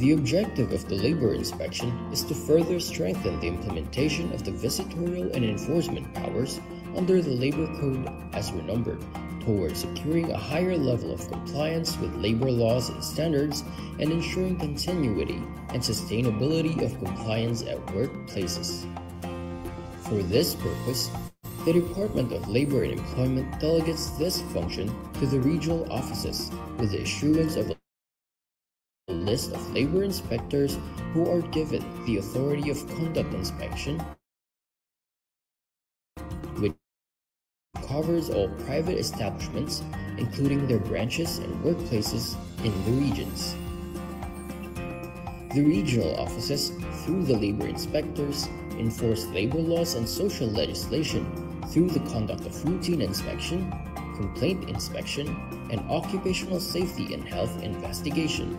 The objective of the labor inspection is to further strengthen the implementation of the visitorial and enforcement powers under the Labor Code as renumbered, towards securing a higher level of compliance with labor laws and standards and ensuring continuity and sustainability of compliance at workplaces. For this purpose, the Department of Labor and Employment delegates this function to the regional offices with the issuance of a list of labor inspectors who are given the authority of conduct inspection, which covers all private establishments, including their branches and workplaces in the regions. The regional offices, through the labor inspectors, enforce labor laws and social legislation through the conduct of routine inspection, complaint inspection, and occupational safety and health investigation.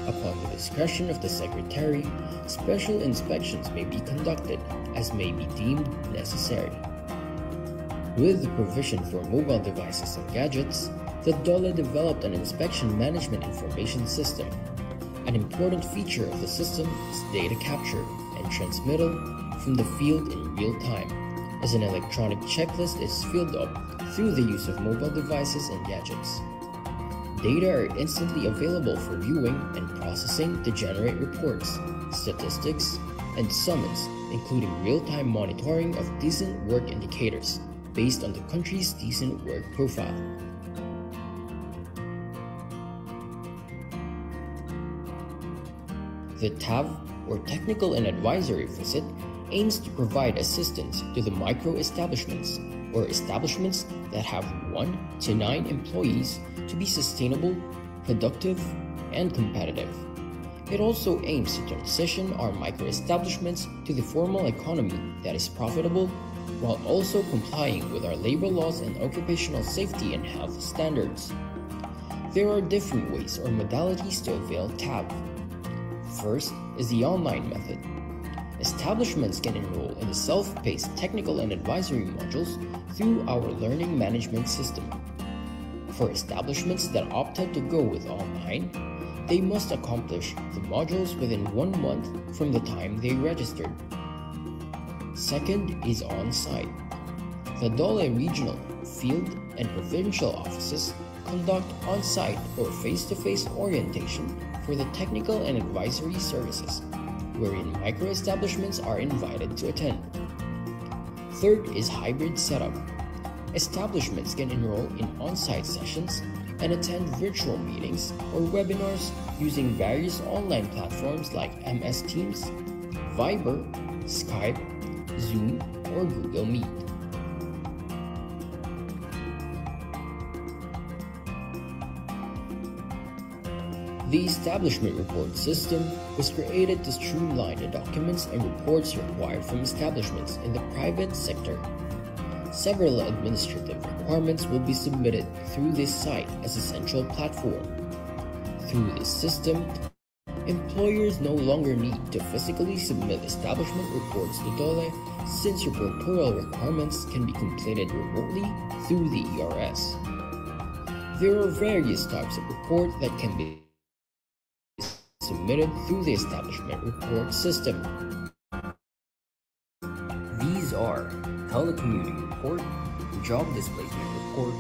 Upon the discretion of the Secretary, special inspections may be conducted as may be deemed necessary. With the provision for mobile devices and gadgets, the DOLE developed an inspection management information system. An important feature of the system is data capture and transmittal from the field in real time, as an electronic checklist is filled up through the use of mobile devices and gadgets. Data are instantly available for viewing and processing to generate reports, statistics, and summons, including real-time monitoring of decent work indicators based on the country's decent work profile. The TAV, or Technical and Advisory Visit, aims to provide assistance to the micro-establishments, or establishments that have 1 to 9 employees, to be sustainable, productive, and competitive. It also aims to transition our micro-establishments to the formal economy that is profitable, while also complying with our labor laws and occupational safety and health standards. There are different ways or modalities to avail TAV. First is the online method. Establishments can enroll in the self-paced technical and advisory modules through our learning management system. For establishments that opted to go with online, they must accomplish the modules within 1 month from the time they registered. Second is on-site. The DOLE regional, field, and provincial offices conduct on-site or face-to-face orientation for the technical and advisory services, wherein micro-establishments are invited to attend. Third is hybrid setup. Establishments can enroll in on-site sessions and attend virtual meetings or webinars using various online platforms like MS Teams, Viber, Skype, Zoom, or Google Meet. The Establishment Report System was created to streamline the documents and reports required from establishments in the private sector. Several administrative requirements will be submitted through this site as a central platform. Through this system, employers no longer need to physically submit establishment reports to DOLE, since reportorial requirements can be completed remotely through the ERS. There are various types of report that can be submitted through the establishment report system. These are telecommuting report, job displacement report,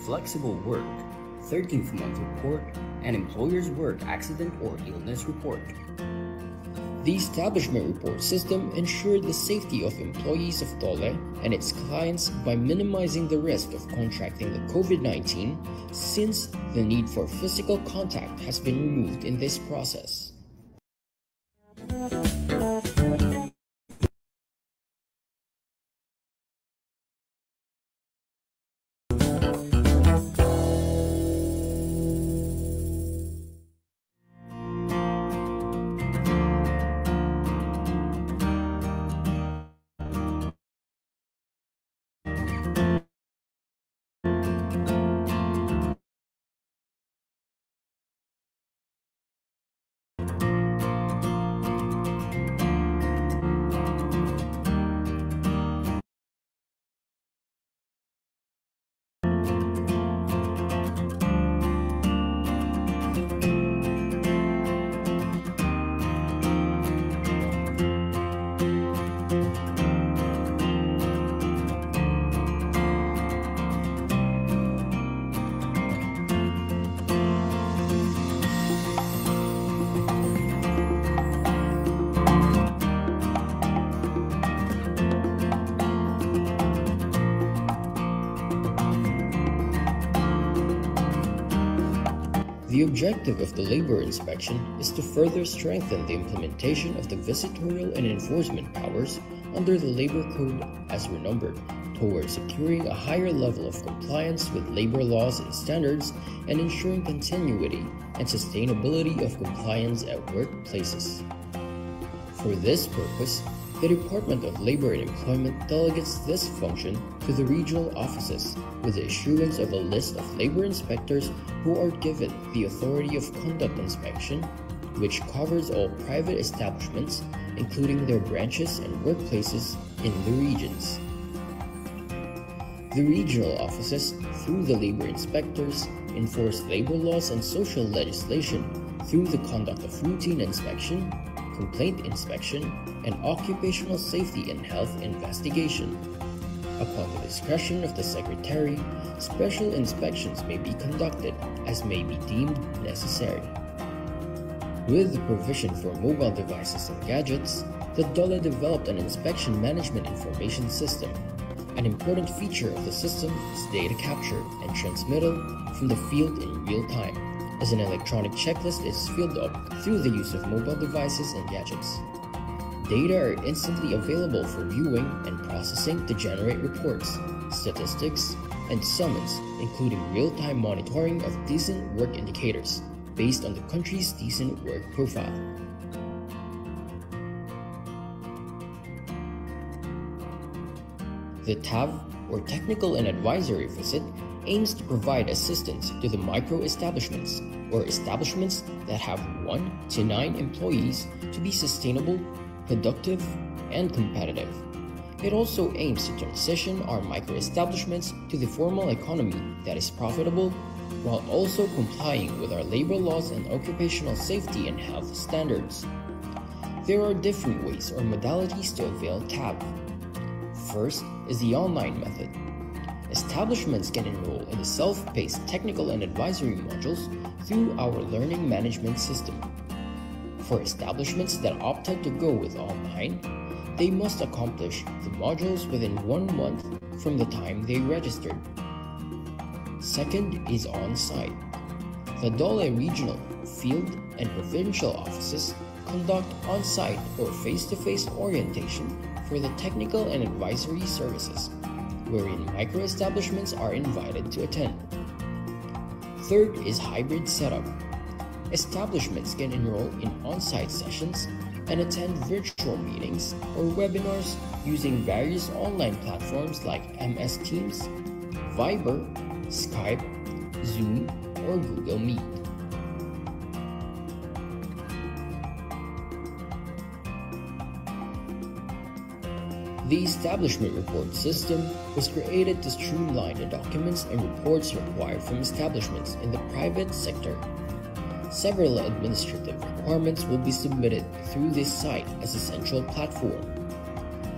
flexible work, 13th month report, and employer's work accident or illness report. The establishment report system ensured the safety of employees of DOLE and its clients by minimizing the risk of contracting the COVID-19, since the need for physical contact has been removed in this process. The objective of the labor inspection is to further strengthen the implementation of the visitorial and enforcement powers under the Labor Code as renumbered towards securing a higher level of compliance with labor laws and standards and ensuring continuity and sustainability of compliance at workplaces. For this purpose, the Department of Labor and Employment delegates this function to the regional offices with the issuance of a list of labor inspectors who are given the authority of conduct inspection, which covers all private establishments, including their branches and workplaces in the regions. The regional offices, through the labor inspectors, enforce labor laws and social legislation through the conduct of routine inspection, complaint inspection, and occupational safety and health investigation. Upon the discretion of the Secretary, special inspections may be conducted as may be deemed necessary. With the provision for mobile devices and gadgets, the DOLE developed an inspection management information system. An important feature of the system is data capture and transmittal from the field in real time, as an electronic checklist is filled up through the use of mobile devices and gadgets. Data are instantly available for viewing and processing to generate reports, statistics, and summons, including real-time monitoring of decent work indicators based on the country's decent work profile. The TAV, or Technical and Advisory Visit, aims to provide assistance to the micro-establishments, or establishments that have 1 to 9 employees, to be sustainable, productive, and competitive. It also aims to transition our micro-establishments to the formal economy that is profitable, while also complying with our labor laws and occupational safety and health standards. There are different ways or modalities to avail TAV. First is the online method. Establishments can enroll in the self-paced technical and advisory modules through our learning management system. For establishments that opted to go with online, they must accomplish the modules within 1 month from the time they registered. Second is on-site. The DOLE regional, field, and provincial offices conduct on-site or face-to-face orientation for the technical and advisory services, wherein micro-establishments are invited to attend. Third is hybrid setup. Establishments can enroll in on-site sessions and attend virtual meetings or webinars using various online platforms like MS Teams, Viber, Skype, Zoom, or Google Meet. The Establishment Report System was created to streamline the documents and reports required from establishments in the private sector. Several administrative requirements will be submitted through this site as a central platform.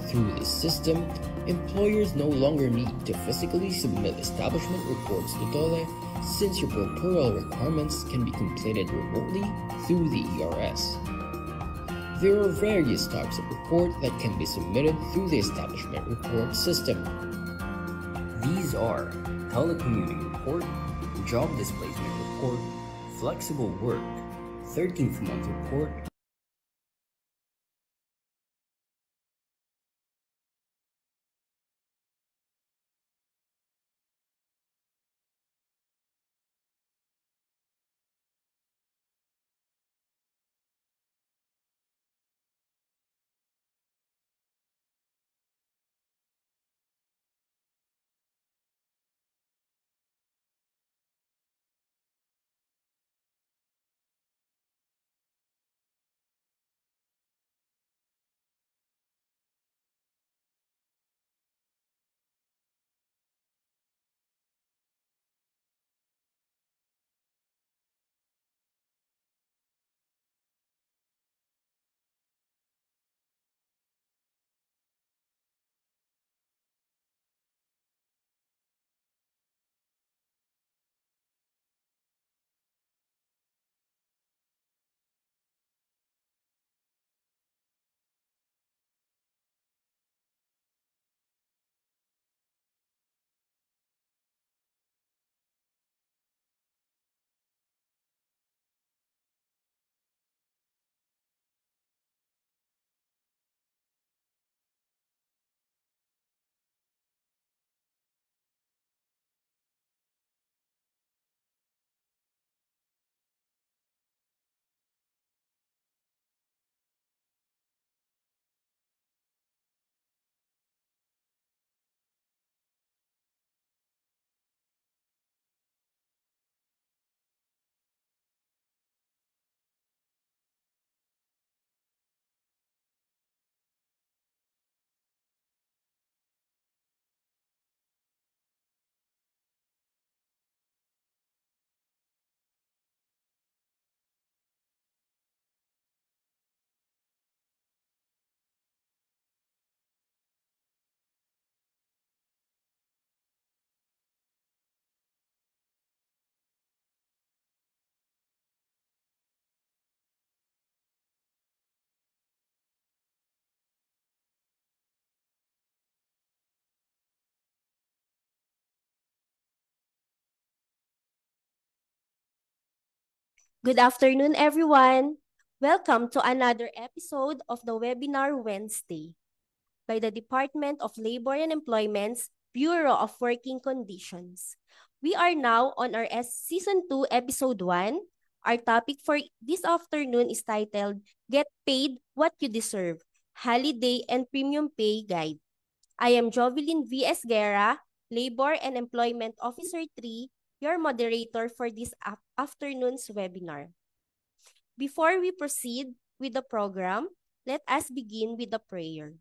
Through this system, employers no longer need to physically submit establishment reports to DOLE, since your reportal requirements can be completed remotely through the ERS. There are various types of report that can be submitted through the Establishment Report System. These are Telecommuting Report, Job Displacement Report, Flexible Work, 13th Month Report, Good afternoon, everyone. Welcome to another episode of the Webinar Wednesday by the Department of Labor and Employment's Bureau of Working Conditions. We are now on our Season 2, Episode 1. Our topic for this afternoon is titled Get Paid What You Deserve, Holiday and Premium Pay Guide. I am Jovelyn V.S. Guerra, Labor and Employment Officer 3, your moderator for this afternoon's webinar. Before we proceed with the program, let us begin with a prayer.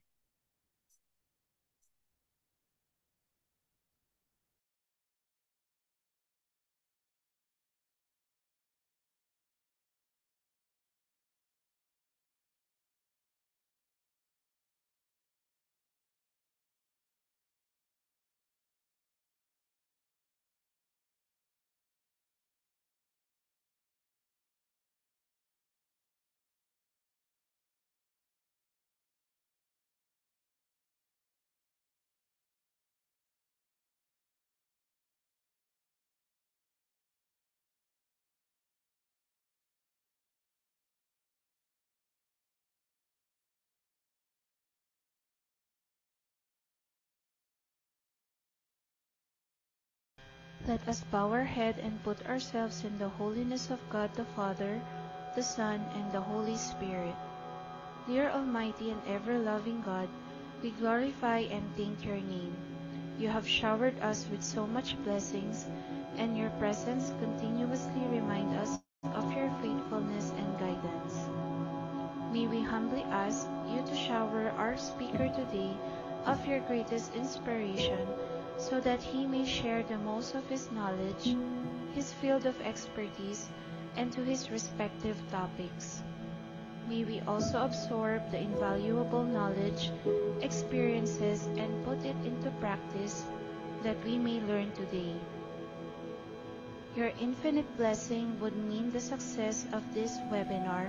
Let us bow our head and put ourselves in the holiness of God the Father, the Son, and the Holy Spirit. Dear Almighty and ever-loving God, we glorify and thank your name. You have showered us with so much blessings, and your presence continuously remind us of your faithfulness and guidance. May we humbly ask you to shower our speaker today of your greatest inspiration, so that he may share the most of his knowledge, his field of expertise, and to his respective topics. May we also absorb the invaluable knowledge, experiences, and put it into practice, that we may learn today. Your infinite blessing would mean the success of this webinar.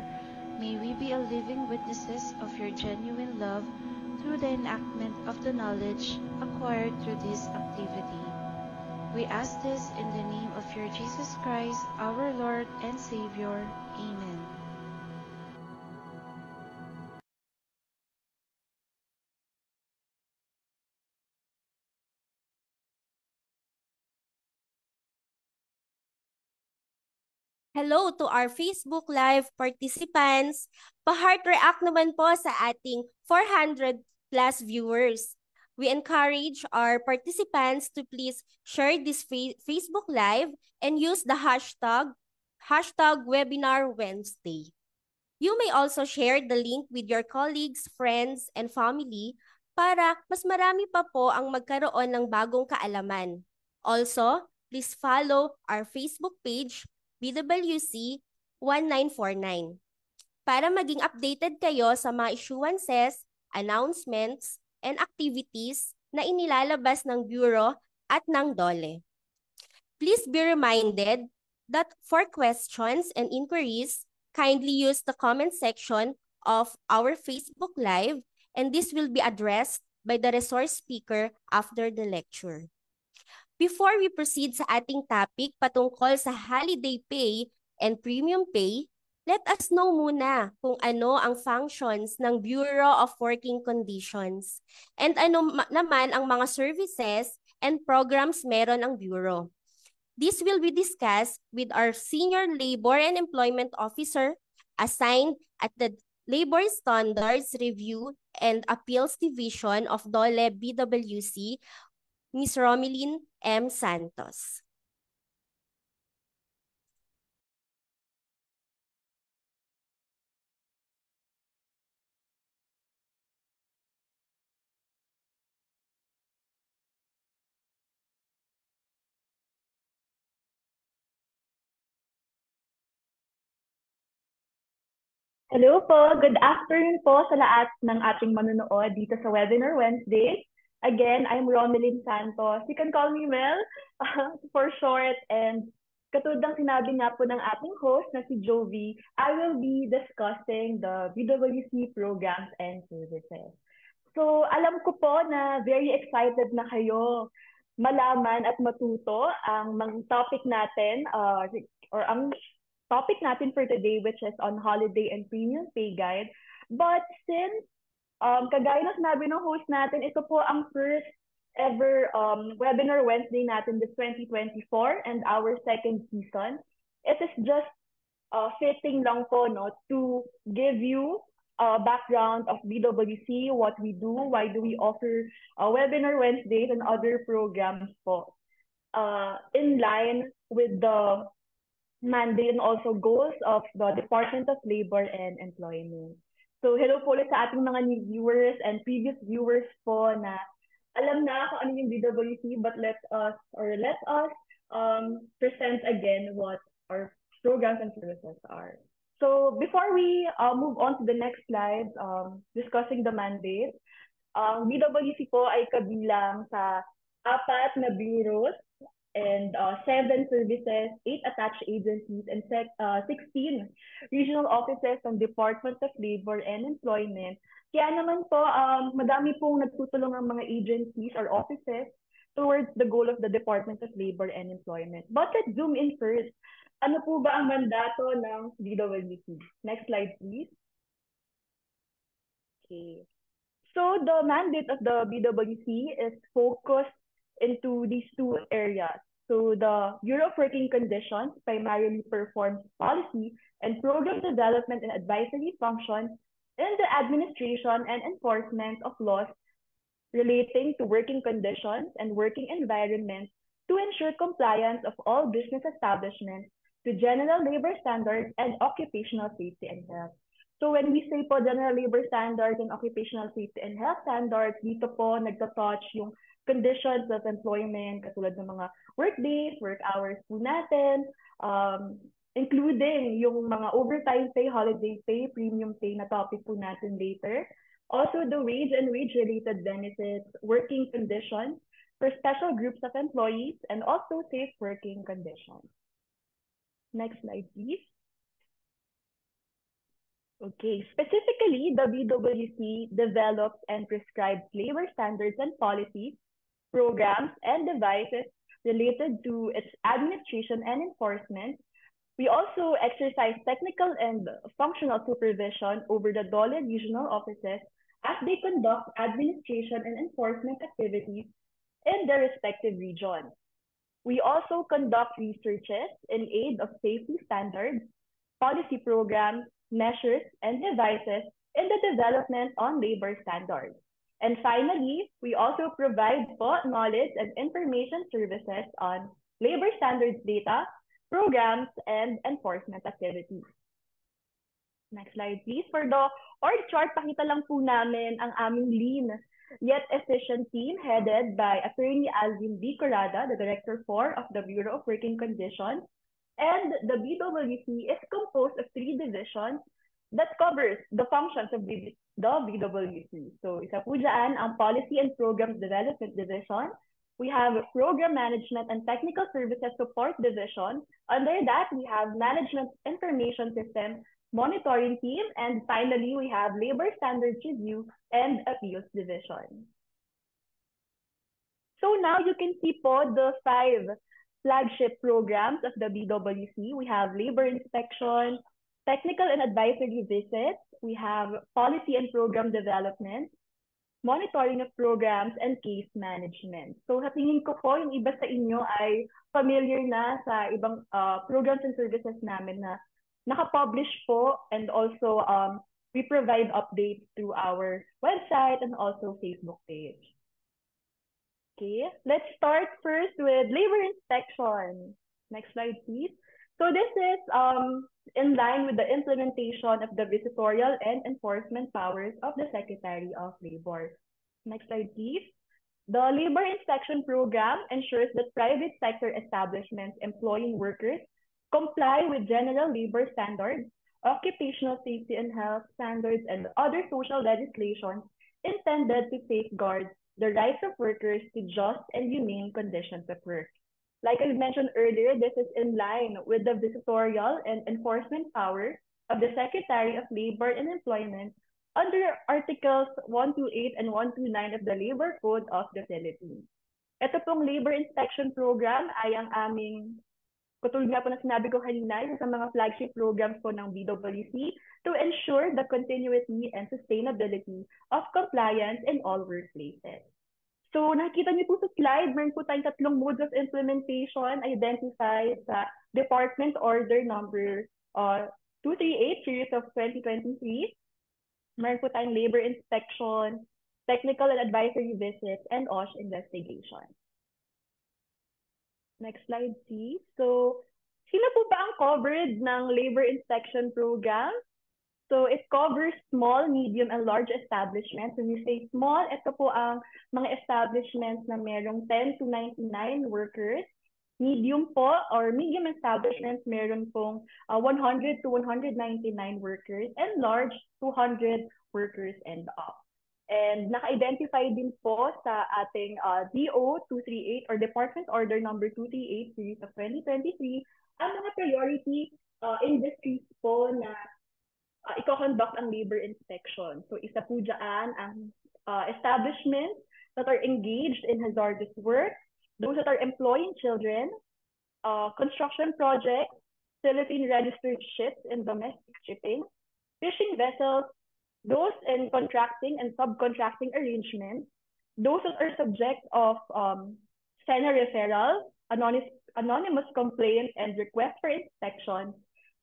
May we be a living witnesses of your genuine love through the enactment of the knowledge acquired through this activity. We ask this in the name of your Jesus Christ, our Lord and Savior. Amen. Hello to our Facebook Live participants. Pa-heart react naman po sa ating 400 plus viewers. We encourage our participants to please share this Facebook Live and use the hashtag Webinar Wednesday. You may also share the link with your colleagues, friends, and family para mas marami pa po ang magkaroon ng bagong kaalaman. Also, please follow our Facebook page, BWC 1949, para maging updated kayo sa mga issuances, announcements, and activities na inilalabas ng Bureau at ng DOLE. Please be reminded that for questions and inquiries, kindly use the comment section of our Facebook Live, and this will be addressed by the resource speaker after the lecture. Before we proceed sa ating topic patungkol sa holiday pay and premium pay, let us know muna kung ano ang functions ng Bureau of Working Conditions and ano naman ang mga services and programs meron ang Bureau. This will be discussed with our Senior Labor and Employment Officer assigned at the Labor Standards Review and Appeals Division of DOLE BWC, Ms. Romelyn M. Santos. Hello po, good afternoon po sa lahat ng ating manunood dito sa Webinar Wednesday. Again, I'm Romelyn Santos. You can call me Mel for short. And katulad ng sinabi nga po ng ating host na si Jovi, I will be discussing the BWC programs and services. So alam ko po na very excited na kayo malaman at matuto ang mga topic natin or ang topic natin for today, which is on holiday and premium pay guide. But since kagaya na sinabi ng host natin, ito po ang first ever Webinar Wednesday natin this 2024 and our second season. It is just fitting lang po no, to give you a background of BWC, what we do, why do we offer Webinar Wednesdays and other programs po in line with the mandate and also goals of the Department of Labor and Employment. So hello po ulit sa ating mga new viewers and previous viewers po na alam na kung ano yung BWC, but let us present again what our programs and services are. So before we move on to the next slide, discussing the mandate, BWC po ay kabilang sa 4 na bureaus and 7 services, 8 attached agencies, and 16 regional offices ng Department of Labor and Employment. Kaya naman po, madami pong nagtutulong ang mga agencies or offices towards the goal of the Department of Labor and Employment. But let's zoom in first. Ano po ba ang mandato ng BWC? Next slide, please. Okay. So the mandate of the BWC is focused into these 2 areas. So the Bureau of Working Conditions primarily performs policy and program development and advisory functions in the administration and enforcement of laws relating to working conditions and working environments to ensure compliance of all business establishments to general labor standards and occupational safety and health. So when we say po general labor standards and occupational safety and health standards, dito po nagtatouch yung conditions of employment, katulad ng mga work days, work hours po natin, including yung mga overtime pay, holiday pay, premium pay na topic po natin later. Also, the wage and wage-related benefits, working conditions for special groups of employees, and also safe working conditions. Next slide, please. Okay, specifically, the BWC develops and prescribes labor standards and policies, programs, and devices related to its administration and enforcement. We also exercise technical and functional supervision over the DOLE regional offices as they conduct administration and enforcement activities in their respective regions. We also conduct researches in aid of safety standards, policy programs, measures, and devices in the development on labor standards. And finally, we also provide knowledge and information services on labor standards data, programs, and enforcement activities. Next slide, please. For the org chart, pakita lang po namin ang aming lean yet efficient team headed by Attorney Alvin B. Corrada, the Director 4 of the Bureau of Working Conditions. And the BWC is composed of 3 divisions that covers the functions of the BWC. So isa po dyan ang Policy and Programs Development Division. We have Program Management and Technical Services Support Division. Under that, we have Management Information System Monitoring Team. And finally, we have Labor Standards Review and Appeals Division. So now you can see po the 5 flagship programs of the BWC. We have Labor Inspection, Technical and Advisory Visits. We have Policy and Program Development, monitoring of programs, and case management. So tingin ko po yung iba sa inyo ay familiar na sa ibang programs and services namin na nakapublish po, and also we provide updates through our website and also Facebook page. Okay, let's start first with labor inspection. Next slide, please. So this is in line with the implementation of the visitorial and enforcement powers of the Secretary of Labor. Next slide, please. The labor inspection program ensures that private sector establishments employing workers comply with general labor standards, occupational safety and health standards, and other social legislation intended to safeguard the rights of workers to just and humane conditions of work. Like I mentioned earlier, this is in line with the visitorial and enforcement powers of the Secretary of Labor and Employment under Articles 128 and 129 of the Labor Code of the Philippines. Ito pong labor inspection program ay ang aming Katulad nga po na sinabi ko kanina, isa sa mga flagship programs po ng BWC to ensure the continuity and sustainability of compliance in all workplaces. So nakikita niyo po sa slide, meron po tayong tatlong modes of implementation identified sa Department Order number 238 series of 2023. Meron po tayong labor inspection, technical and advisory visits, and OSH investigation. Next slide, please. So, sino po ba ang covered ng labor inspection program? So, it covers small, medium, and large establishments. When you say small, ito po ang mga establishments na merong 10 to 99 workers. Medium po, or medium establishments, meron pong 100 to 199 workers. And large, 200 workers and up. And naka-identify din po sa ating DO 238 or Department Order number 238 series of 2023 ang mga priority industries po na i-conduct ang labor inspection. So isa po dyan ang establishments that are engaged in hazardous work, those that are employing children, construction projects, Philippine registered ships and domestic shipping, fishing vessels, those in contracting and subcontracting arrangements, those that are subject of SENA referral, anonymous complaint and request for inspection,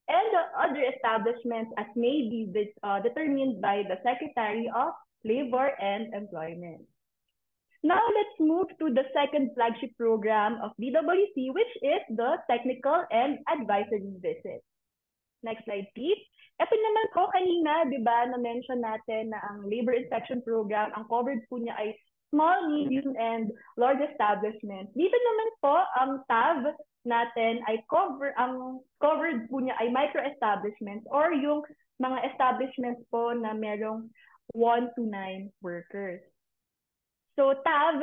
and other establishments as may be determined by the Secretary of Labor and Employment. Now let's move to the second flagship program of BWC, which is the Technical and Advisory Visit. Next slide, please. Ito naman po kanina, di ba, na-mention natin na ang labor inspection program, ang covered po niya ay small, medium, and large establishments. Dito naman po, ang tab natin ay covered po niya ay micro-establishments or yung mga establishments po na merong 1 to 9 workers. So TAV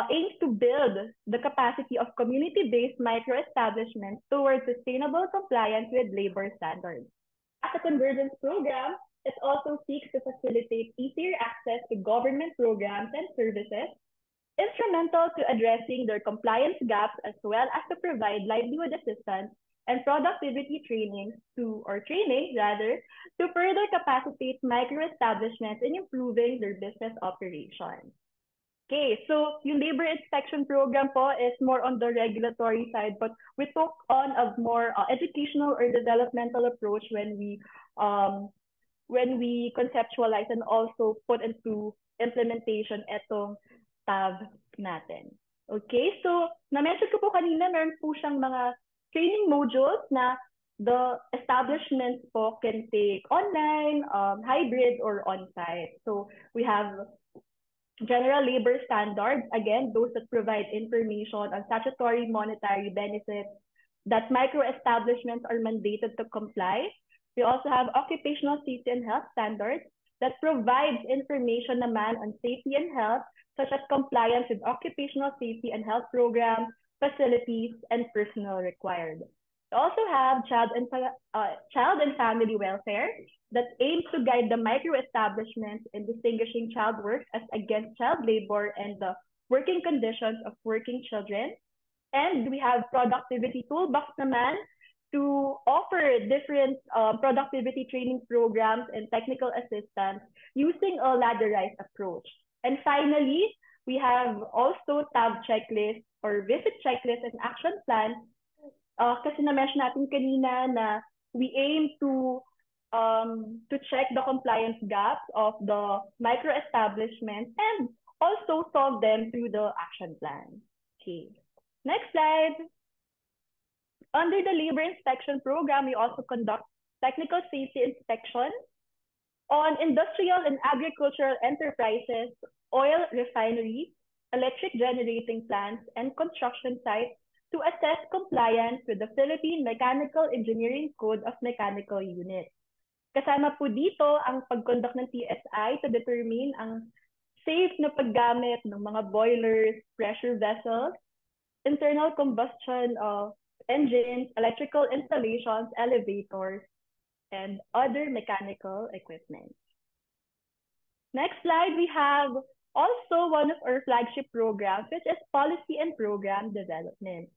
aims to build the capacity of community-based micro-establishments towards sustainable compliance with labor standards. As a convergence program, it also seeks to facilitate easier access to government programs and services, instrumental to addressing their compliance gaps, as well as to provide livelihood assistance and productivity training to further capacitate micro-establishments in improving their business operations. Okay, so yung labor inspection program po is more on the regulatory side, but we took on a more educational or developmental approach when we conceptualize and also put into implementation etong tab natin. Okay, so na-mention ko po kanina, meron po siyang mga training modules na the establishments po can take online, hybrid, or on-site. So we have general labor standards, again, those that provide information on statutory monetary benefits that micro-establishments are mandated to comply. We also have occupational safety and health standards that provides information naman on safety and health, such as compliance with occupational safety and health programs, facilities, and personnel required. We also have child and family welfare that aims to guide the micro-establishments in distinguishing child work as against child labor and the working conditions of working children. And we have productivity toolbox naman to offer different productivity training programs and technical assistance using a ladderized approach. And finally, we have also tab checklist or visit checklist and action plan. Kasi na-mention natin kanina na we aim to check the compliance gaps of the micro-establishments and also solve them through the action plan. Okay, next slide. Under the labor inspection program, we also conduct technical safety inspection on industrial and agricultural enterprises, oil refineries, electric generating plants, and construction sites to assess compliance with the Philippine Mechanical Engineering Code of Mechanical Units. Kasama po dito ang pag-conduct ng TSI to determine ang safe na paggamit ng mga boilers, pressure vessels, internal combustion engines, electrical installations, elevators, and other mechanical equipment. Next slide, we have also one of our flagship programs, which is policy and program development.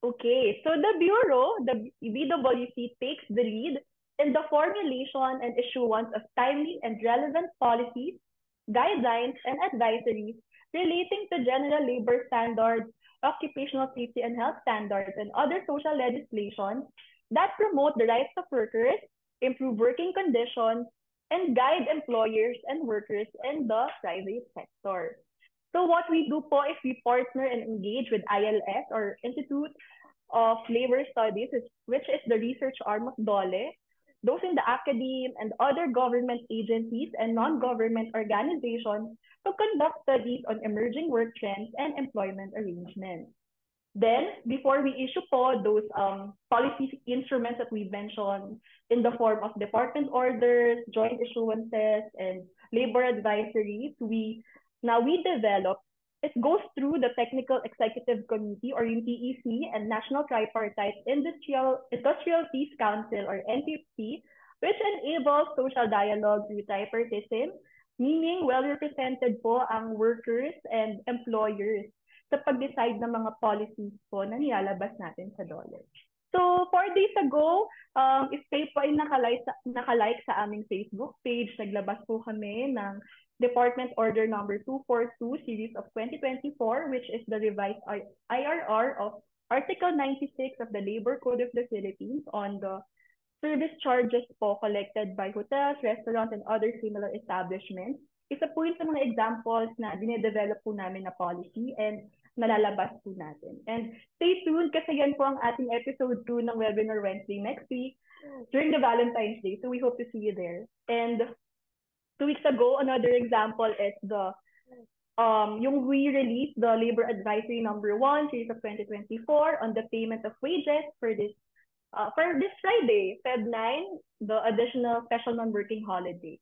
Okay, so the Bureau, the BWC, takes the lead in the formulation and issuance of timely and relevant policies, guidelines, and advisories relating to general labor standards, occupational safety and health standards, and other social legislation that promote the rights of workers, improve working conditions, and guide employers and workers in the private sector. So what we do po is we partner and engage with ILS or Institute of Labor Studies, which is the research arm of DOLE, those in the academe and other government agencies and non-government organizations to conduct studies on emerging work trends and employment arrangements. Then, before we issue po those policy instruments that we mentioned in the form of department orders, joint issuances, and labor advisories, we develop. It goes through the Technical Executive Committee or yung TEC and National Tripartite Industrial Peace Council or NTP, which enables social dialogue through tripartism, meaning well-represented po ang workers and employers sa pag-decide ng mga policies po na nilalabas natin sa DOLE. So, 4 days ago, if kayo po ay nakalike sa aming Facebook page, naglabas po kami ng Department Order Number 242 Series of 2024, which is the revised IRR of Article 96 of the Labor Code of the Philippines on the service charges po collected by hotels, restaurants, and other similar establishments. Isa po yun sa mga examples na dinedevelop po namin na policy and nalalabas po natin. And stay tuned kasi yan po ang ating episode 2 ng Webinar Wednesday next week during the Valentine's Day. So we hope to see you there. And 2 weeks ago, another example is yung we released the Labor Advisory Number 1 Series of 2024 on the payment of wages for this Friday, Feb 9, the additional special non-working holiday.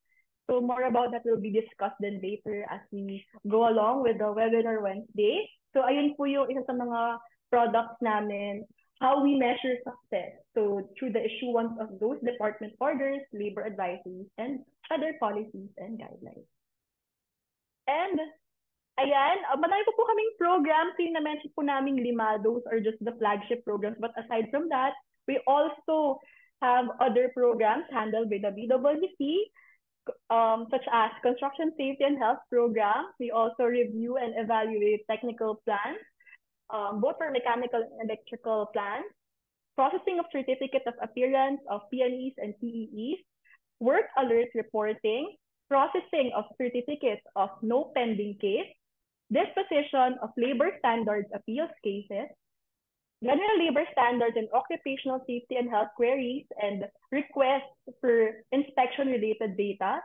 So more about that will be discussed then later as we go along with the Webinar Wednesday. So ayun po yung isa sa mga products namin, how we measure success. So through the issuance of those department orders, labor advisories, and other policies and guidelines. And ayan, marami po kaming programs. Yung na-mention po namin 5, those are just the flagship programs. But aside from that, we also have other programs handled by the BWC, such as Construction Safety and Health Program. We also review and evaluate technical plans, both for mechanical and electrical plans, processing of certificate of appearance of PNEs and PEEs, work alert reporting, processing of certificates of no pending case, disposition of labor standards appeals cases, general labor standards and occupational safety and health queries and requests for inspection-related data,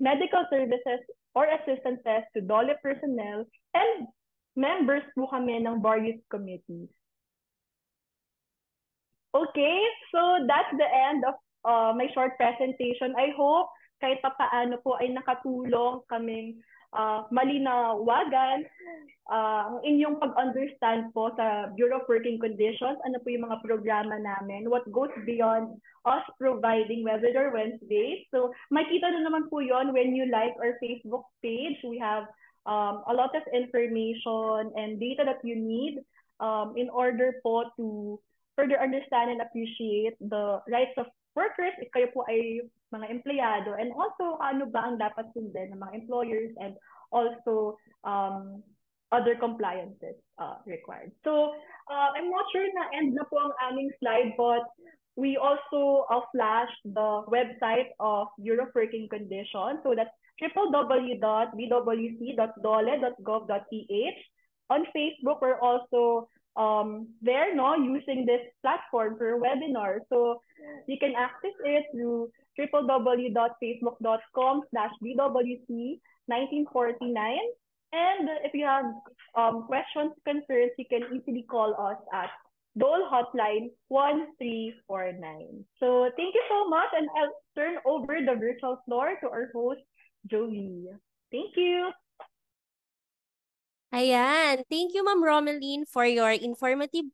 medical services or assistances to DOLE personnel, and members po kami ng various committees. Okay, so that's the end of my short presentation. I hope kahit pa paano po ay nakatulong kaming malinawagan ang inyong pag-understand po sa Bureau of Working Conditions, ano po yung mga programa namin, what goes beyond us providing Webinar Wednesdays. So makita na naman po yon when you like our Facebook page. We have a lot of information and data that you need in order po to further understand and appreciate the rights of workers if kayo po ay mga empleyado, and also ano ba ang dapat sundin ng mga employers, and also other compliances required. So I'm not sure na end na po ang aming slide, but we also flash the website of Bureau of Working Conditions. So that's www.bwc.dole.gov.ph. On Facebook, we're also there, using this platform for webinar. So you can access it through www.facebook.com/bwc1949. And if you have questions, concerns, you can easily call us at Dole Hotline 1349. So thank you so much, and I'll turn over the virtual floor to our host, Joey. Thank you. Ayan. Thank you, Ma'am Romeline, for your informative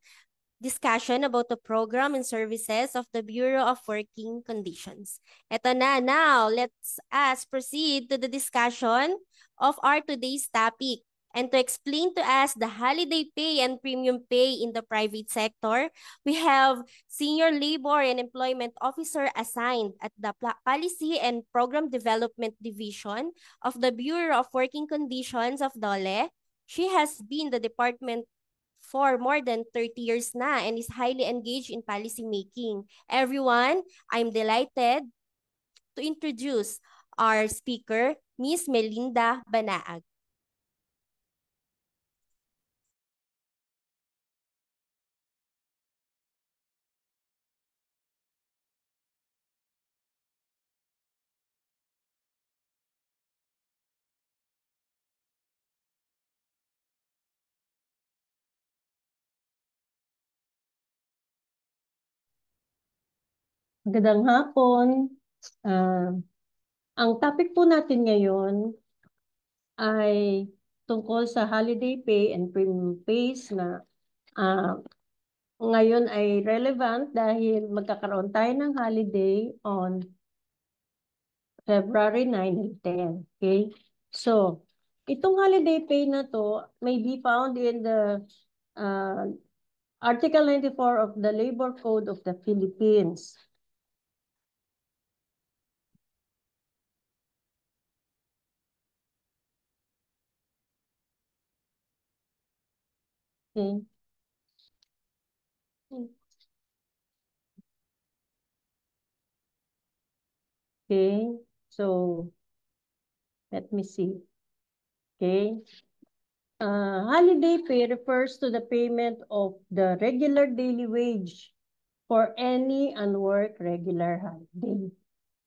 discussion about the program and services of the Bureau of Working Conditions. Eto na. Now, let's proceed to the discussion of our today's topic. And to explain to us the holiday pay and premium pay in the private sector, we have Senior Labor and Employment Officer assigned at the Policy and Program Development Division of the Bureau of Working Conditions of DOLE. She has been the department for more than 30 years na and is highly engaged in policy making. Everyone, I'm delighted to introduce our speaker, Ms. Melinda Banaag. Magandang hapon. Ang topic po natin ngayon ay tungkol sa holiday pay and premium pays na ngayon ay relevant dahil magkakaroon tayo ng holiday on February 9 and 10. Okay? So, itong holiday pay na to may be found in the Article 94 of the Labor Code of the Philippines. Okay. Okay, so let me see. Okay. Holiday pay refers to the payment of the regular daily wage for any unworked regular holiday.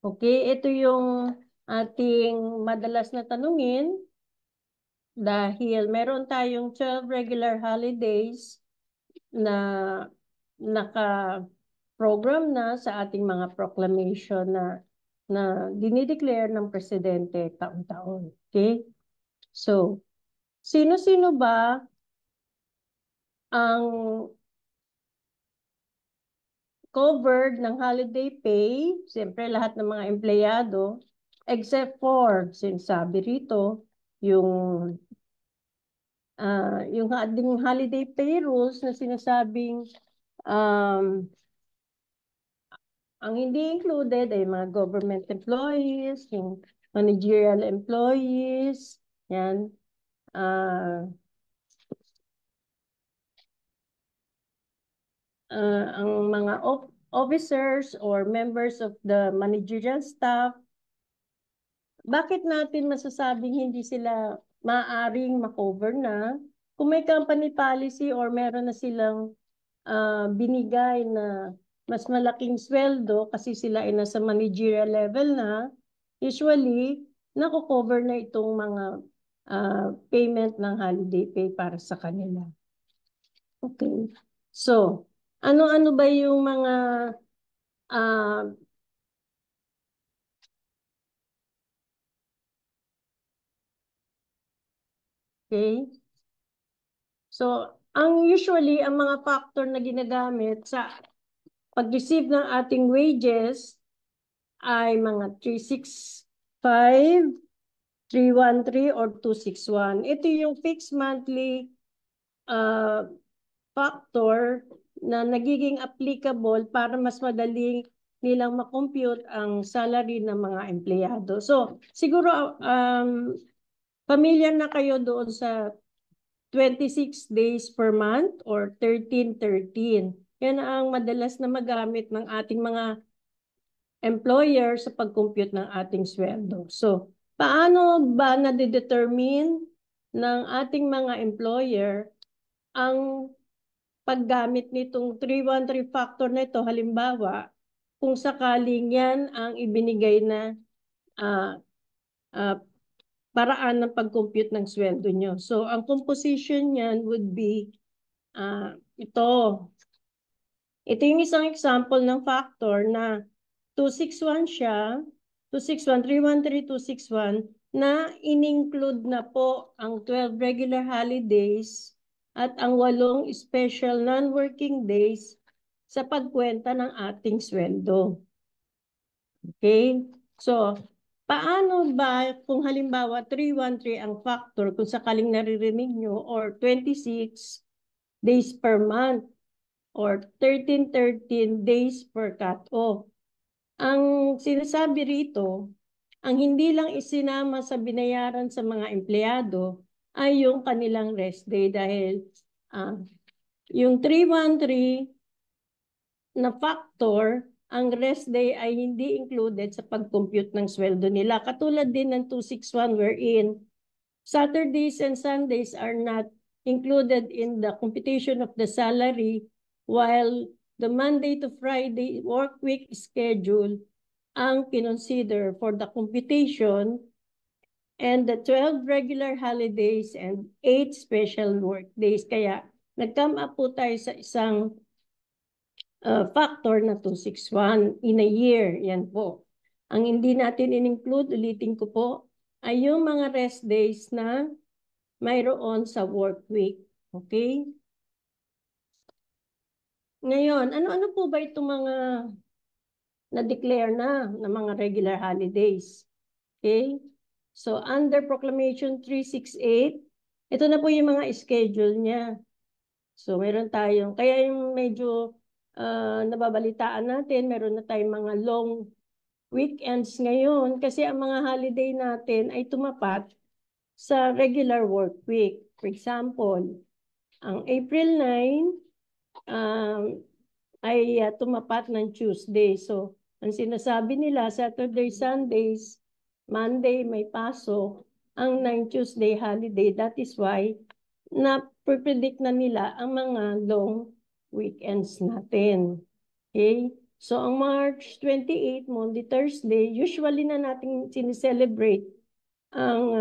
Okay, ito yung ating madalas na tanungin dahil meron tayong 12 regular holidays na naka-program na sa ating mga proclamation na dinideclare ng presidente taon-taon. Okay? So, sino-sino ba ang covered ng holiday pay? Siyempre, lahat ng mga empleyado, except for, sinasabi rito, yung ating holiday pay rules na sinasabing ang hindi included ay mga government employees, yung managerial employees, yan. Ang mga officers or members of the managerial staff, bakit natin masasabing hindi sila maaaring makover na kung may company policy or meron na silang binigay na mas malaking sweldo kasi sila ay nasa managerial level na, usually, nako-cover na itong mga payment ng holiday pay para sa kanila. Okay. So, ano-ano ba yung mga okay? So, usually, ang mga factor na ginagamit sa pag-receive ng ating wages ay mga 365, 313, or 261. Ito yung fixed monthly factor na nagiging applicable para mas madaling nilang makompute ang salary ng mga empleyado. So, siguro familiar na kayo doon sa 26 days per month or 13-13. Yan ang madalas na magamit ng ating mga employer sa pag-compute ng ating sweldo. So, paano ba na-determine ng ating mga employer ang paggamit nitong 313 factor na ito? Halimbawa, kung sakaling yan ang ibinigay na paraan ng pag-compute ng sweldo nyo. So, ang composition niyan would be ito. Ito yung isang example ng factor na 261 siya, 261, 313, 261, na in-include na po ang 12 regular holidays at ang 8 special non-working days sa pagkwenta ng ating sweldo. Okay? So, Paano ba kung halimbawa 313 ang factor kung sakaling naririnig nyo, or 26 days per month or 13 days per cut-off? Ang sinasabi rito, ang hindi lang isinama sa binayaran sa mga empleyado ay yung kanilang rest day, dahil yung 313 na factor, ang rest day ay hindi included sa pag-compute ng sweldo nila. Katulad din ng 261 wherein Saturdays and Sundays are not included in the computation of the salary, while the Monday to Friday work week schedule ang kinonsider for the computation, and the 12 regular holidays and 8 special work days. Kaya nag-come up po tayo sa isang factor na 261 in a year. Yan po. Ang hindi natin in-include, ulitin ko po, ay yung mga rest days na mayroon sa work week. Okay? Ngayon, ano-ano po ba itong mga na-declare na mga regular holidays? Okay? So, under Proclamation 368, ito na po yung mga schedule niya. So, meron tayong, kaya yung medyo nababalitaan natin, meron na tayong mga long weekends ngayon kasi ang mga holiday natin ay tumapat sa regular work week. For example, ang April 9 ay tumapat ng Tuesday. So, ang sinasabi nila, Saturday, Sundays, Monday may pasok, ang 9 Tuesday holiday. That is why na-predict na nila ang mga long weekends natin. Okay? So, ang March 28, Monday, Thursday, usually na natin sinicelebrate ang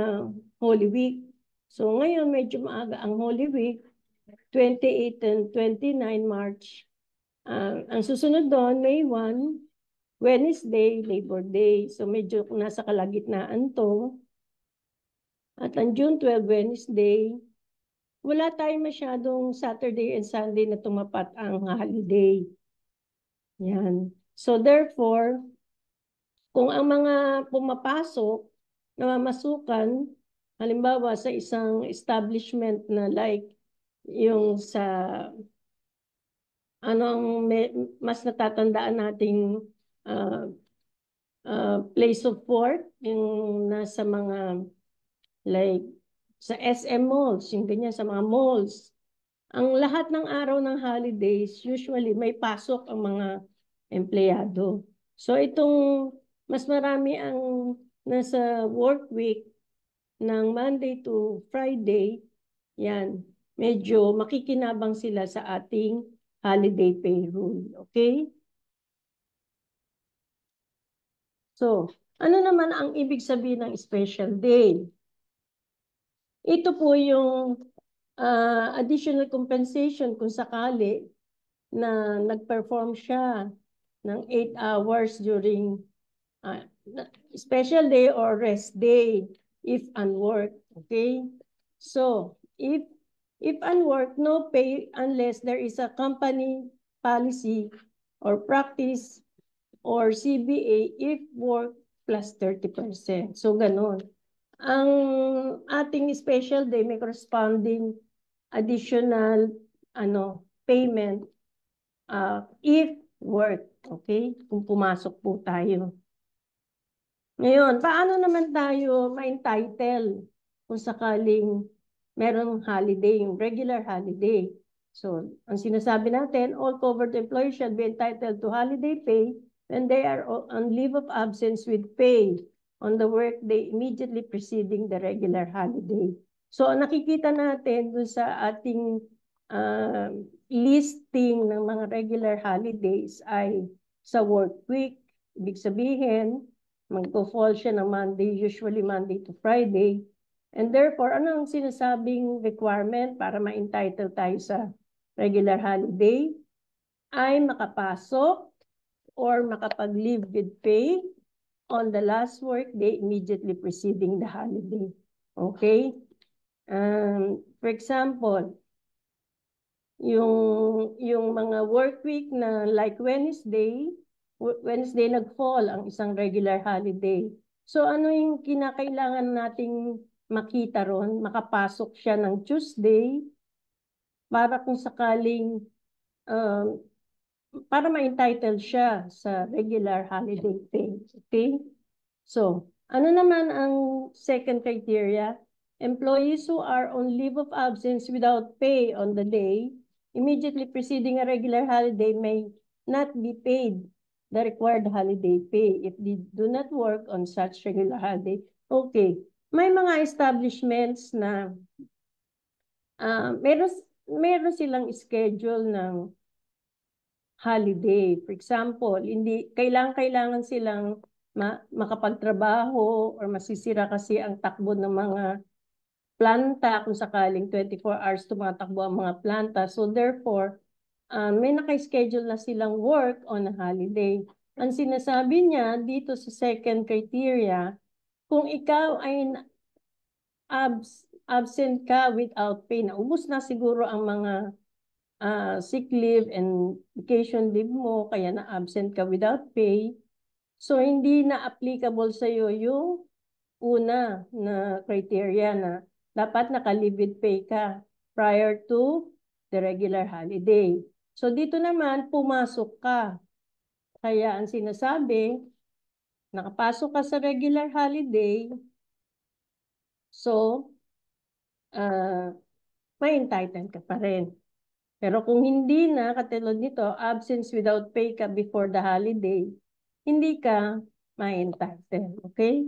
Holy Week. So, ngayon medyo maaga ang Holy Week, 28 and 29 March. Ang susunod doon, May 1, Wednesday, Labor Day. So, medyo nasa kalagitnaan to. At ang June 12, Wednesday, wala tayong masyadong Saturday and Sunday na tumapat ang holiday. Yan. So therefore, kung ang mga pumapasok na mamasukan, halimbawa sa isang establishment na like yung sa mas natatandaan nating place of work, yung nasa mga like sa SM malls, yung ganyan sa mga malls. Ang lahat ng araw ng holidays, usually may pasok ang mga empleyado. So itong mas marami ang nasa work week ng Monday to Friday, yan, medyo makikinabang sila sa ating holiday payroll. Okay? So, ano naman ang ibig sabihin ng special day? Ito po yung additional compensation kung sakali na nag-perform siya ng 8 hours during special day or rest day if unworked. Okay? So, if unworked, no pay unless there is a company policy or practice or CBA if work plus 30%. So, ganun. Ang ating special day may corresponding additional payment if work. Okay? Kung pumasok po tayo. Ngayon, paano naman tayo ma-entitle kung sakaling merong holiday, yung regular holiday? So, ang sinasabi natin, all covered employees shall be entitled to holiday pay when they are on leave of absence with pay on the work day immediately preceding the regular holiday. So, nakikita natin dun sa ating listing ng mga regular holidays ay sa work week. Ibig sabihin, magpo-fall siya ng Monday, usually Monday to Friday. And therefore, ano ang sinasabing requirement para ma-entitle tayo sa regular holiday? Ay makapasok or makapag-leave with pay on the last work day immediately preceding the holiday. Okay? For example, yung mga work week na like Wednesday nag-fall ang isang regular holiday. So ano yung kinakailangan nating makita ron? Makapasok siya ng Tuesday para kung sakaling para ma-entitle siya sa regular holiday pay. Okay? So, ano naman ang second criteria? Employees who are on leave of absence without pay on the day immediately preceding a regular holiday may not be paid the required holiday pay if they do not work on such regular holiday. Okay. May mga establishments na meron silang schedule ng holiday. For example, hindi kailangan silang makapagtrabaho or masisira kasi ang takbo ng mga planta kung sakaling 24 hours tumatakbo ang mga planta. So therefore, may naka-schedule na silang work on a holiday. Ang sinasabi niya dito sa second criteria, kung ikaw ay absent ka without pay, naubos na siguro ang mga sick leave and vacation leave mo, kaya na-absent ka without pay. So, hindi na applicable sa'yo yung una na criteria na dapat naka-leave with pay ka prior to the regular holiday. So, dito naman, pumasok ka. Kaya ang sinasabi, nakapasok ka sa regular holiday, so, may entitled ka pa rin. Pero kung hindi na, katulad nito, absence without pay ka before the holiday, hindi ka ma-entitled. Okay?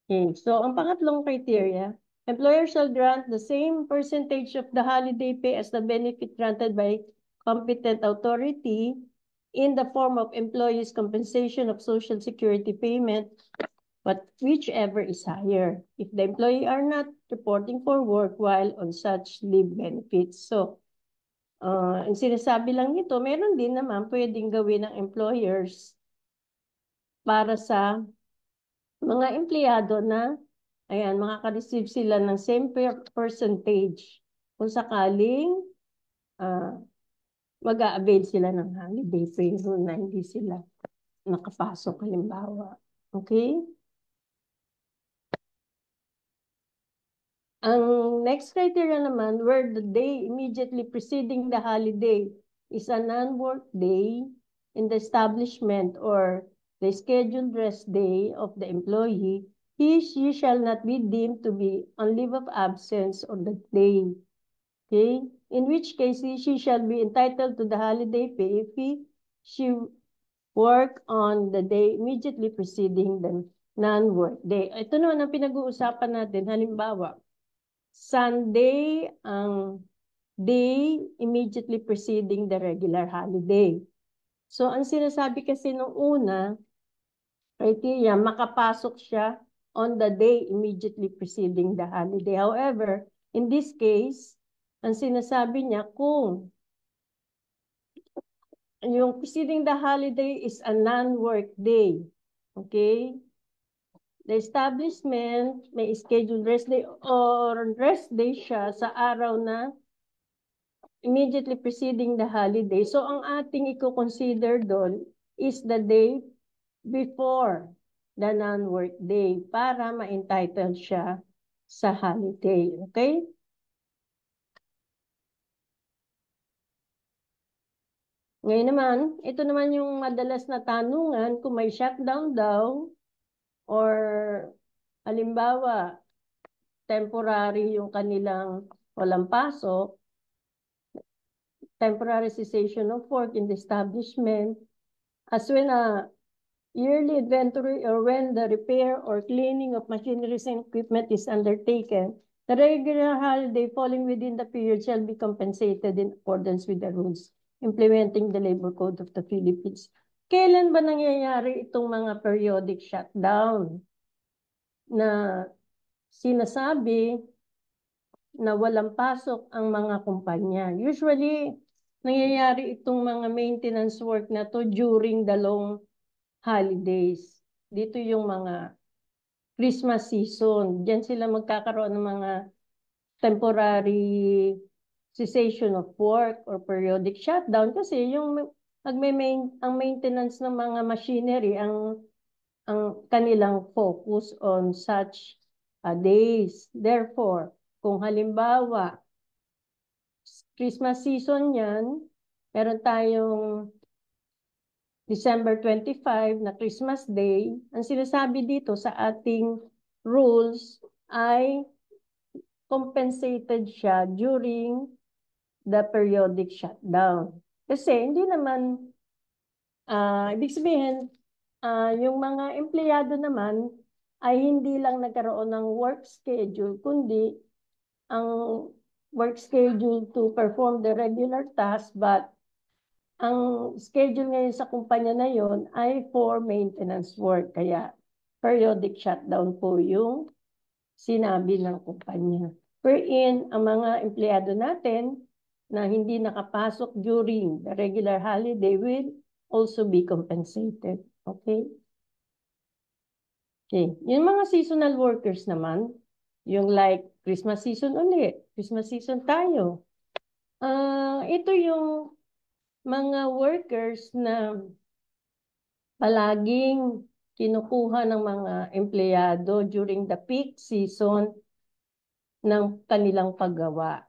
Okay. So, ang pangatlong criteria, employer shall grant the same percentage of the holiday pay as the benefit granted by competent authority in the form of employees' compensation of Social Security payment, but whichever is higher if the employee are not reporting for work while on such leave benefits. So, ang sinasabi lang nito, meron din naman pwedeng gawin ng employers para sa mga empleyado na, ayan, makaka-receive sila ng same percentage kung sakaling mag-a-avail sila ng holiday payroll na hindi sila nakapasok halimbawa. Okay? Ang next criteria naman, where the day immediately preceding the holiday is a non-work day in the establishment or the scheduled rest day of the employee, she shall not be deemed to be on leave of absence on the day. Okay? In which case, she shall be entitled to the holiday pay if she work on the day immediately preceding the non-work day. Ito naman ang pinag-uusapan natin. Halimbawa, Sunday ang day immediately preceding the regular holiday. So, ang sinasabi kasi nung una, criteria, makapasok siya on the day immediately preceding the holiday. However, in this case, ang sinasabi niya kung yung preceding the holiday is a non-work day. Okay? The establishment may schedule rest day or rest day siya sa araw na immediately preceding the holiday. So, ang ating i-consider doon is the day before the non-work day para ma-entitle siya sa holiday. Okay? Ngayon naman, ito naman yung madalas na tanungan kung may shutdown daw or halimbawa, temporary yung kanilang walang pasok, temporary cessation of work in the establishment, as when a yearly inventory or when the repair or cleaning of machineries and equipment is undertaken, the regular holiday falling within the period shall be compensated in accordance with the rules implementing the Labor Code of the Philippines. Kailan ba nangyayari itong mga periodic shutdown na sinasabi na walang pasok ang mga kumpanya? Usually, nangyayari itong mga maintenance work na to during the long holidays. Dito yung mga Christmas season. Diyan sila magkakaroon ng mga temporary cessation of work or periodic shutdown kasi yung ang maintenance ng mga machinery, ang kanilang focus on such days. Therefore, kung halimbawa, Christmas season yan, meron tayong December 25 na Christmas Day, ang sinasabi dito sa ating rules ay compensated siya during the periodic shutdown. Kasi hindi naman, ibig sabihin, yung mga empleyado naman ay hindi lang nagkaroon ng work schedule, kundi ang work schedule to perform the regular task, but ang schedule ngayon sa kumpanya na yon ay for maintenance work. Kaya periodic shutdown po yung sinabi ng kumpanya. Wherein, ang mga empleyado natin na hindi nakapasok during the regular holiday will also be compensated. Okay? Okay. Yung mga seasonal workers naman, yung like Christmas season ulit, Christmas season tayo. Ito yung mga workers na palaging kinukuha ng mga empleyado during the peak season ng kanilang paggawa.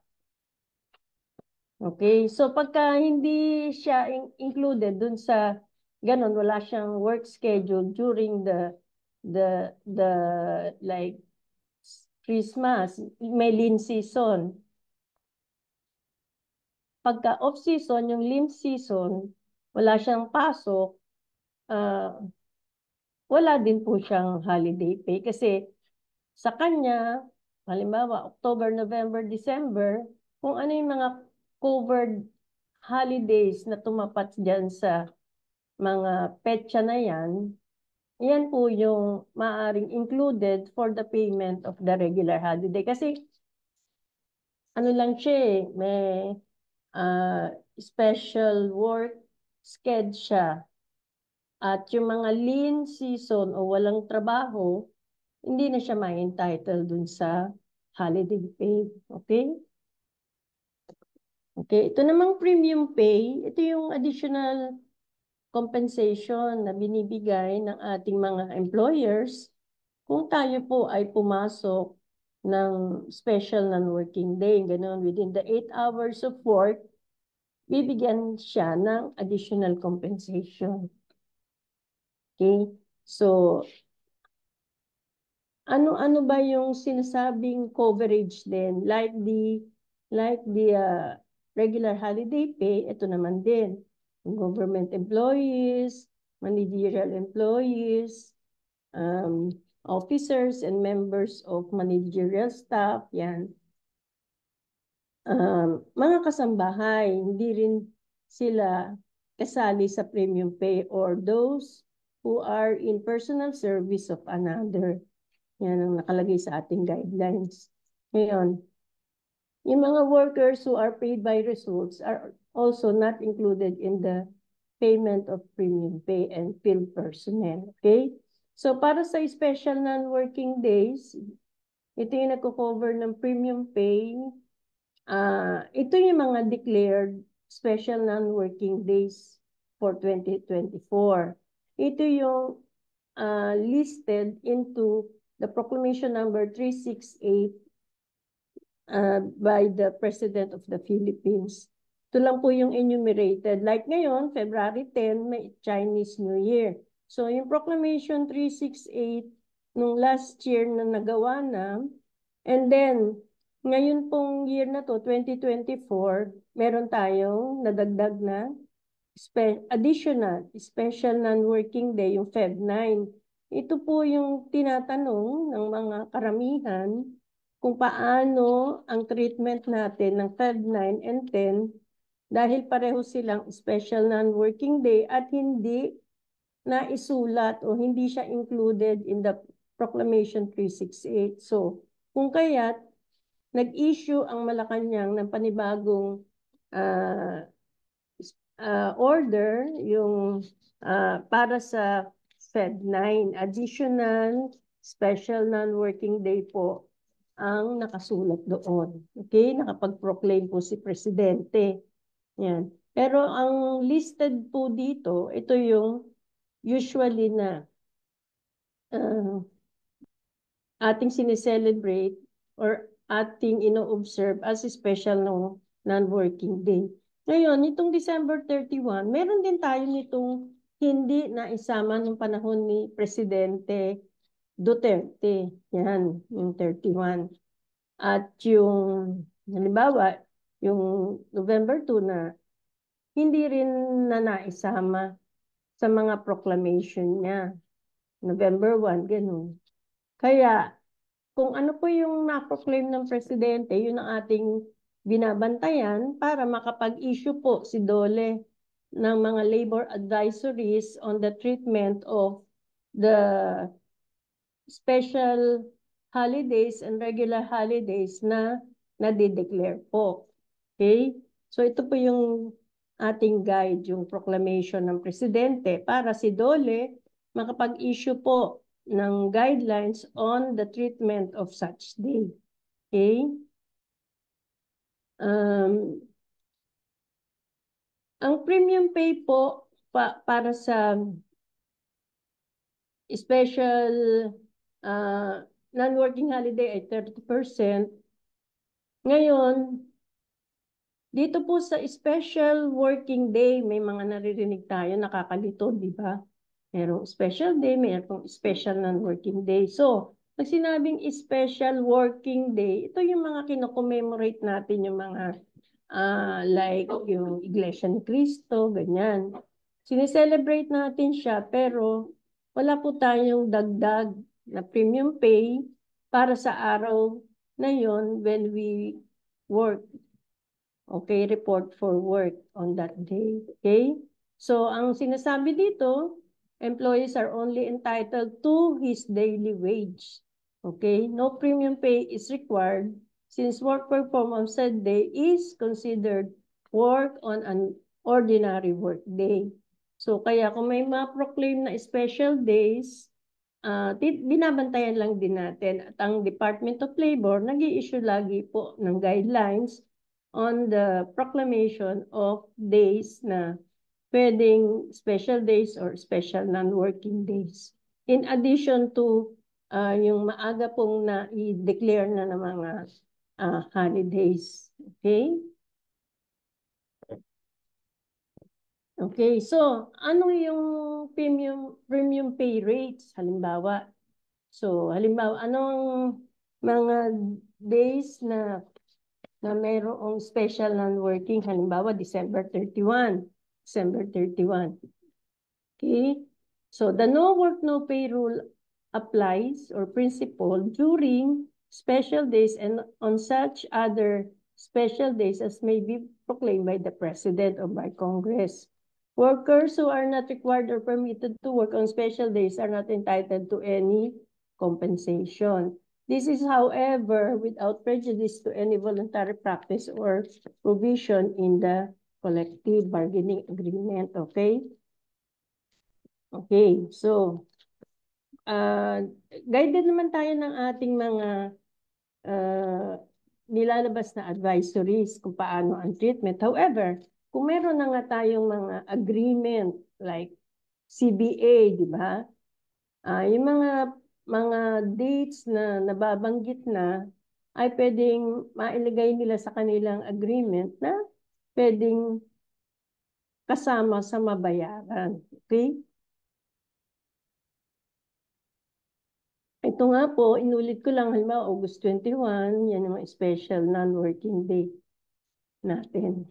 Okay? So pagka hindi siya included dun sa ganun, wala siyang work schedule during the like Christmas, may lean season. Pagka off-season, yung lean season, wala siyang pasok, wala din po siyang holiday pay kasi sa kanya, halimbawa, October, November, December, kung ano yung mga covered holidays na tumapat dyan sa mga petsa na yan po yung maaaring included for the payment of the regular holiday. Kasi ano lang siya may special work schedule siya. At yung mga lean season o walang trabaho, hindi na siya ma-entitle dun sa holiday pay. Okay? Okay, ito namang premium pay, ito yung additional compensation na binibigay ng ating mga employers kung tayo po ay pumasok ng special non-working day, ganun, within the 8 hours of work, bibigyan siya ng additional compensation. Okay? So, ano ba yung sinasabing coverage din? Like the regular holiday pay, ito naman din. Government employees, managerial employees, officers and members of managerial staff, yan. Mga kasambahay, hindi rin sila kasali sa premium pay or those who are in personal service of another. Yan ang nakalagay sa ating guidelines. Ngayon, yung mga workers who are paid by results are also not included in the payment of premium pay and field personnel. Okay? So, para sa special non-working days, ito yung nagko-cover ng premium pay. Ito yung mga declared special non-working days for 2024. Ito yung listed into the Proclamation number 368 by the President of the Philippines. Ito lang po yung enumerated. Like ngayon, February 10, may Chinese New Year. So yung Proclamation 368 nung last year na nagawa na, and then ngayon pong year na to, 2024, meron tayong nadagdag na additional special non-working day, yung Feb 9. Ito po yung tinatanong ng mga karamihan kung paano ang treatment natin ng Feb 9 and 10 dahil pareho silang special non-working day at hindi na isulat o hindi siya included in the Proclamation 368. So, kung kaya't nag-issue ang Malacanang ng panibagong order yung para sa Feb 9, additional special non-working day po ang nakasulat doon. Okay? Nakapag-proclaim po si Presidente. Yan. Pero ang listed po dito, ito yung usually na ating sineselebrate or ating ino-observe as a special non-working day. Ngayon, itong December 31, meron din tayo nitong hindi na isama nung panahon ni Presidente Duterte. Yan, yung 31. At yung, halimbawa, yung November 2 na hindi rin na naisama sa mga proclamation niya. November 1, ganun. Kaya, kung ano po yung na-proclaim ng Presidente, yun ang ating binabantayan para makapag-issue po si DOLE ng mga labor advisories on the treatment of the special holidays and regular holidays na nade-declare po. Okay? So ito po yung ating guide, yung proclamation ng Presidente para si DOLE makapag-issue po ng guidelines on the treatment of such day. Okay? Ang premium pay po para sa special non-working holiday ay 30%. Ngayon, dito po sa special working day, may mga naririnig tayo, nakakalito, di ba? Merong special day, merong special non-working day. So, pag sinabing special working day, ito yung mga kino-commemorate natin, yung mga like yung Iglesia ni Cristo, ganyan. Sineselebrate natin siya, pero wala po tayong dagdag na premium pay para sa araw na yon when we work. Okay, report for work on that day. Okay? So, ang sinasabi dito, employees are only entitled to his daily wage. Okay? No premium pay is required since work performed on said day is considered work on an ordinary work day. So, kaya kung may ma-proclaim na special days, binabantayan lang din natin. At ang Department of Labor, nag-i-issue lagi po ng guidelines on the proclamation of days na pwedeng special days or special non-working days. In addition to yung maaga pong na-declare na ng mga holidays. Okay? Okay, so ano yung premium pay rates halimbawa? So halimbawa, anong mga days na mayroong special non-working, halimbawa December 31. December 31. Okay? So the no work, no pay rule applies or principle during special days and on such other special days as may be proclaimed by the President or by Congress. Workers who are not required or permitted to work on special days are not entitled to any compensation. This is, however, without prejudice to any voluntary practice or provision in the collective bargaining agreement. Okay? Okay, so, guided naman tayo ng ating mga nilalabas na advisories kung paano ang treatment. However, kung meron na nga tayong mga agreement like CBA, di ba? Yung mga dates na nababanggit na ay pwedeng mailagay nila sa kanilang agreement na pwedeng kasama sa mabayaran. Okay? Ito nga po, inulit ko lang, halimbawa August 21, yan yung special non-working day natin.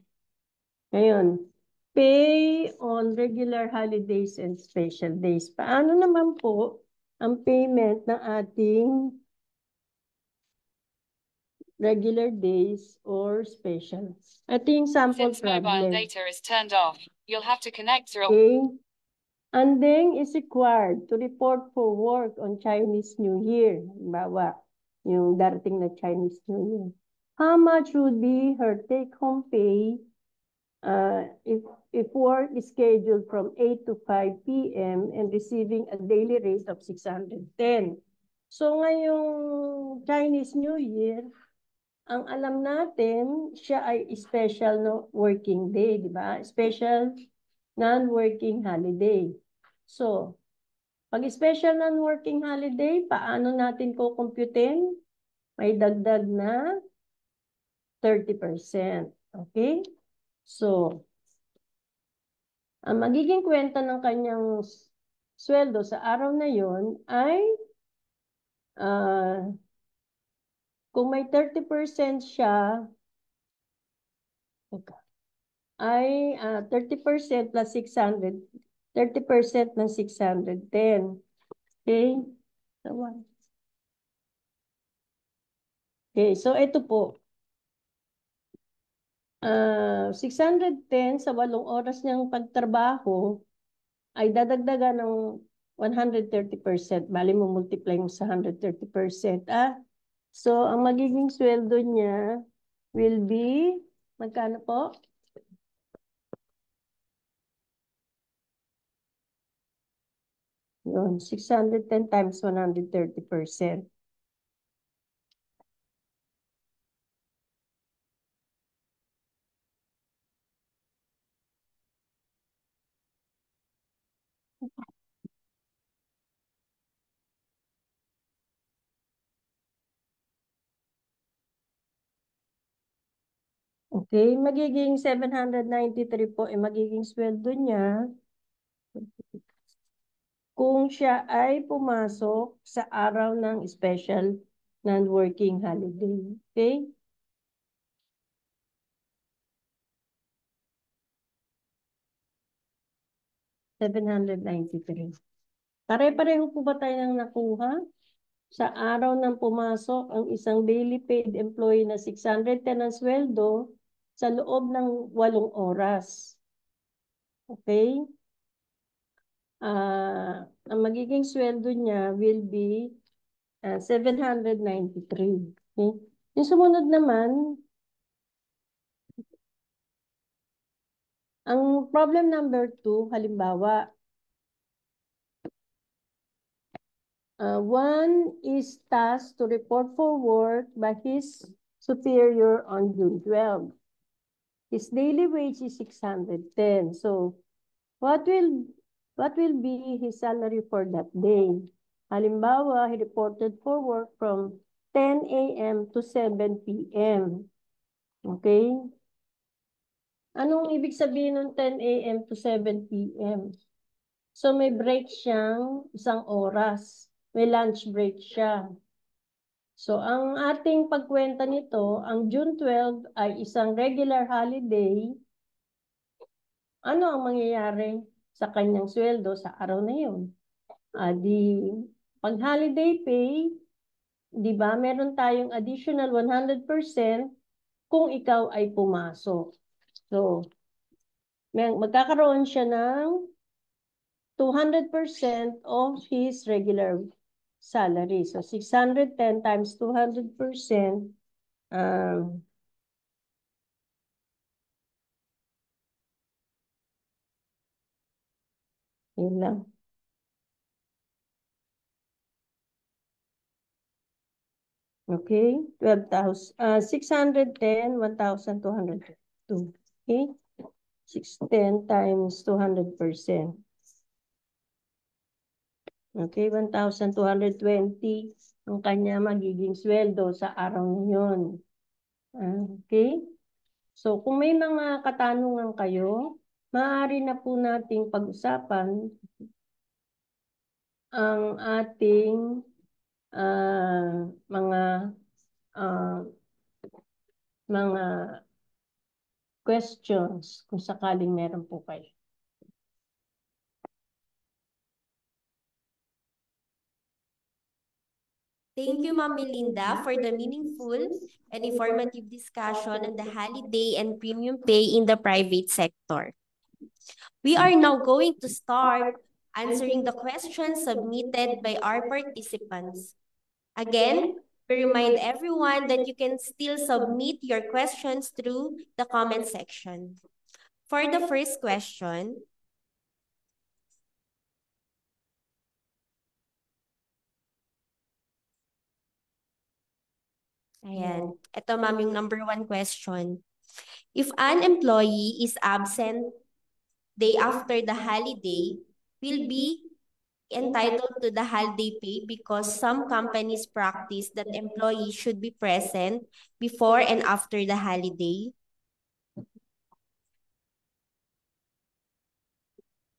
Ngayon, pay on regular holidays and special days. Paano naman po ang payment ng ating regular days or special? Ito yung sample problem. Mobile data is turned off, you'll have to connect through. Okay. Andeng is required to report for work on Chinese New Year. Halimbawa, yung darating na Chinese New Year. How much would be her take-home pay if work is scheduled from 8 to 5 p.m. and receiving a daily rate of 610? So ngayong Chinese New Year, ang alam natin, siya ay special no working day, di ba? Special non-working holiday. So, pag special non-working holiday, paano natin kukumputin? May dagdag na 30%. Okay? So, ang magiging kwenta ng kanyang sweldo sa araw na yon ay kung may 30% siya, ay 30% plus 600, 30% ng 610. Okay? Okay, so ito po. 610 sa 8 oras niyang pagtrabaho ay dadagdagan ng 130%. Bali mo multiply mo sa 130%. So, ang magiging sweldo niya will be, magkano po? Yun, 610 times 130%. Okay, magiging 793 po, magiging sweldo niya kung siya ay pumasok sa araw ng special non-working holiday. Okay? $793. Pare-pareho po ba tayo nang nakuha? Sa araw ng pumasok ang isang daily paid employee na 610 ang sweldo sa loob ng 8 oras. Okay? Ang magiging sweldo niya will be 793. Okay? Yung sumunod naman, ang problem number 2, halimbawa, one is tasked to report for work by his superior on June 12. His daily wage is 610. So, what will be his salary for that day? Halimbawa, he reported for work from 10 a.m. to 7 p.m. Okay? Anong ibig sabihin ng 10 a.m. to 7 p.m.? So, may break siyang 1 oras. May lunch break siya. So, ang ating pagkwenta nito, ang June 12 ay isang regular holiday. Ano ang mangyayari sa kanyang sweldo sa araw na yun? Pag holiday pay, di ba, meron tayong additional 100% kung ikaw ay pumasok. So, magkakaroon siya ng 200% of his regular salary. So, 610 times 200%, yun lang. Okay, 610, 1,202. Okay, 610 times 200%. Okay, 1,220 ang kanya magiging sweldo sa araw na yun. Okay, so kung may mga katanungan kayo, maaari na po nating pag-usapan ang ating mga questions kung sakaling meron po kayo. Thank you, Ma'am Melinda, for the meaningful and informative discussion on the holiday and premium pay in the private sector. We are now going to start answering the questions submitted by our participants. Again, we remind everyone that you can still submit your questions through the comment section. For the first question, Ayan. Ito, ma'am, yung number 1 question. If an employee is absent day after the holiday, will be entitled to the holiday pay because some companies practice that employees should be present before and after the holiday.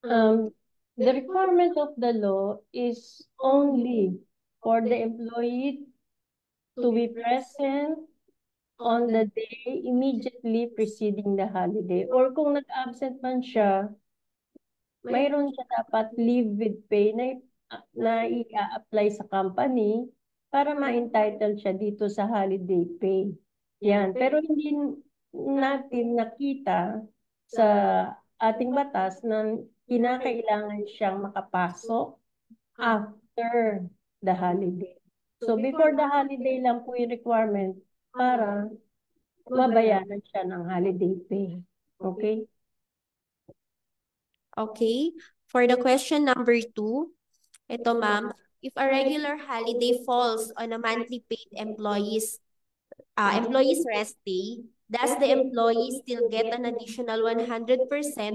The requirement of the law is only for the employee to be present on the day immediately preceding the holiday. Or kung nag-absent man siya, mayroon siya dapat leave with pay na i-apply sa company para ma-entitle siya dito sa holiday pay. Yan. Pero hindi natin nakita sa ating batas na kinakailangan siyang makapasok after the holiday. So before the holiday lang po yung requirement para mabayaran siya ng holiday pay. Okay? Okay. For the question number 2, ito, ma'am, if a regular holiday falls on a monthly paid employee's rest day, does the employee still get an additional 100%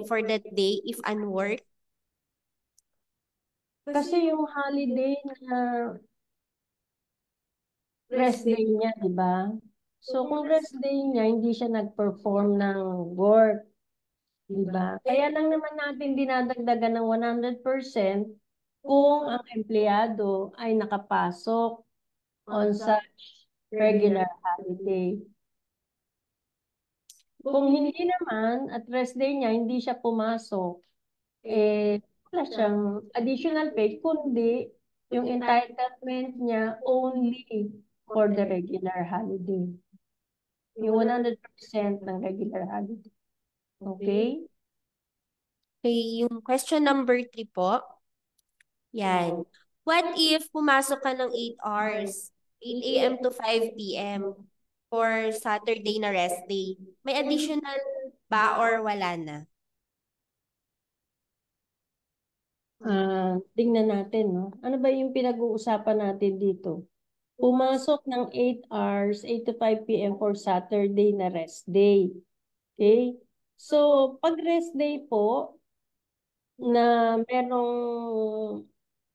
for that day if unworked? Kasi yung holiday na rest day niya, di ba? So kung rest day niya, hindi siya nag-perform ng work, di ba? Kaya lang naman natin dinadagdagan ng 100% kung ang empleyado ay nakapasok on such regular holiday. Kung hindi naman at rest day niya, hindi siya pumasok, wala siyang additional pay, kundi yung entitlement niya only for the regular holiday. Yung 100% ng regular holiday. Okay? Okay, yung question number 3 po. Yan. What if pumasok ka ng 8 hours, 8 a.m. to 5 p.m. for Saturday na rest day? May additional ba or wala na? Tingnan natin, no? Ano ba yung pinag-uusapan natin dito? Pumasok ng 8 hours, 8 to 5 p.m. for Saturday na rest day. Okay? So, pag rest day po, na merong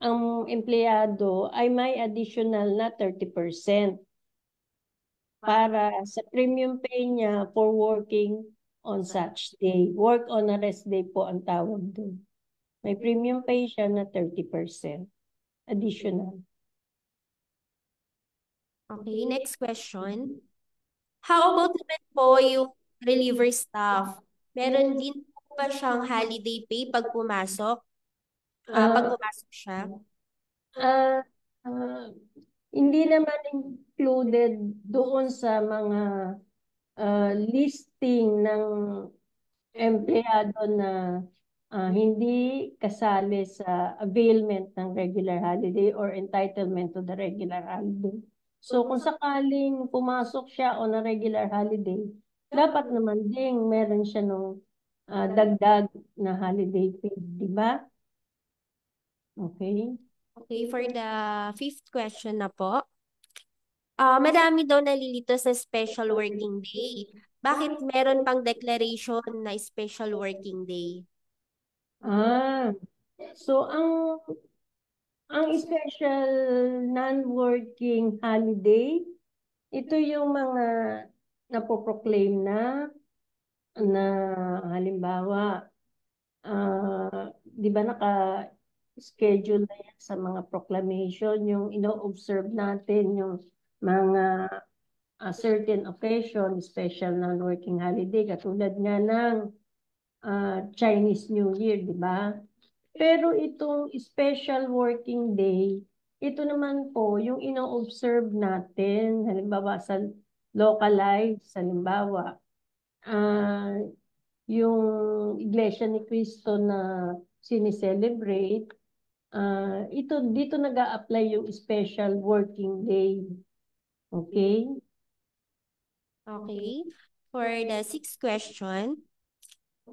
ang empleyado ay may additional na 30% para sa premium pay niya for working on such day. Work on a rest day po ang tawag doon. May premium pay siya na 30% additional. Okay, next question. How about naman po yung reliever staff? Meron din po ba siyang holiday pay pag pumasok? Pag pumasok siya? Hindi naman included doon sa mga listing ng empleyado na hindi kasali sa availment ng regular holiday or entitlement to the regular holiday. So kung sakaling pumasok siya on a regular holiday, dapat naman ding meron siya nung dagdag na holiday pay, di ba? Okay. Okay, for the 5th question na po. Madami daw nalilito sa special working day. Bakit meron pang declaration na special working day? So ang special non-working holiday, ito yung mga napoproclaim na halimbawa, di ba naka-schedule na yan sa mga proclamation, yung ino-observe natin, yung mga certain occasion, special non-working holiday, katulad nga ng Chinese New Year, di ba? Pero itong special working day, ito naman po yung ino-observe natin, halimbawa sa localized, halimbawa, yung Iglesia ni Cristo na sinicelebrate, dito nag-a-apply yung special working day. Okay? Okay. For the 6th question,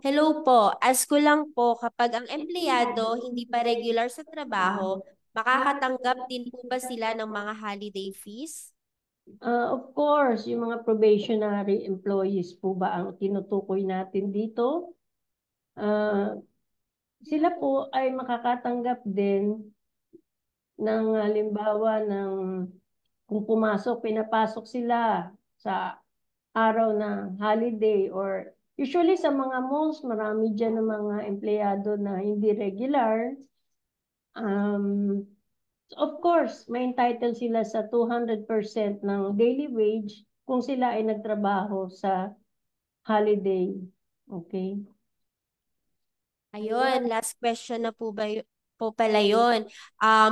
hello po, ask ko lang po, kapag ang empleyado hindi pa regular sa trabaho, makakatanggap din po ba sila ng mga holiday fees? Of course, yung mga probationary employees po ba ang tinutukoy natin dito? Sila po ay makakatanggap din ng halimbawa ng kung pinapasok sila sa araw na holiday or usually sa mga malls, marami dyan ng mga empleyado na hindi regular. Of course, may entitled sila sa 200% ng daily wage kung sila ay nagtrabaho sa holiday. Okay? Ayun, last question na po po pala yun.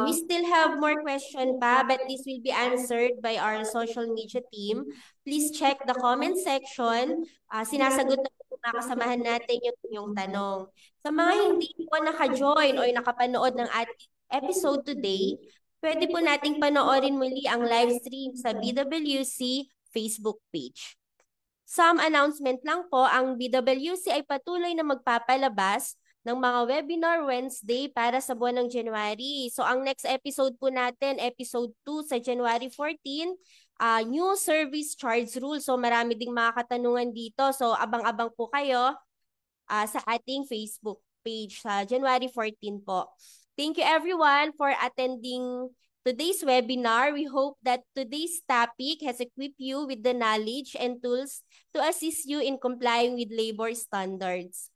We still have more question pa, but this will be answered by our social media team. Please check the comment section. Sinasagot na po mga kasamahan natin yung tanong. Sa mga hindi po naka-join o nakapanood ng ating episode today, pwede po nating panoorin muli ang live stream sa BWC Facebook page. Some announcement lang po, ang BWC ay patuloy na magpapalabas ng mga webinar Wednesday para sa buwan ng January. So ang next episode po natin, episode 2 sa January 14, new service charge rule. So marami ding mga katanungan dito. So abang-abang po kayo sa ating Facebook page sa January 14 po. Thank you everyone for attending today's webinar. We hope that today's topic has equipped you with the knowledge and tools to assist you in complying with labor standards.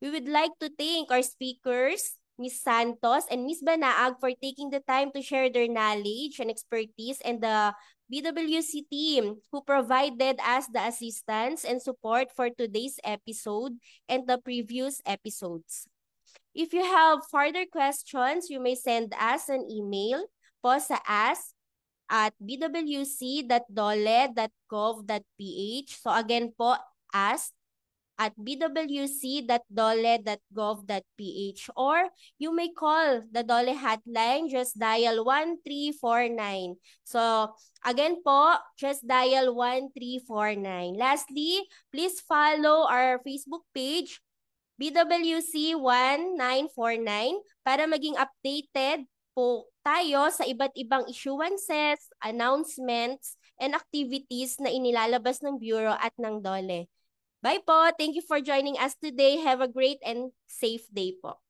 We would like to thank our speakers, Ms. Santos and Ms. Banaag, for taking the time to share their knowledge and expertise, and the BWC team who provided us the assistance and support for today's episode and the previous episodes. If you have further questions, you may send us an email po sa ask@bwc.dole.gov.ph. So again po, ask@bwc.dole.gov.ph, or you may call the Dole hotline, just dial 1349. So again po, just dial 1349. Lastly, please follow our Facebook page, BWC 1949, para maging updated po tayo sa iba't ibang issuances, announcements, and activities na inilalabas ng Bureau at ng Dole. Bye po. Thank you for joining us today. Have a great and safe day po.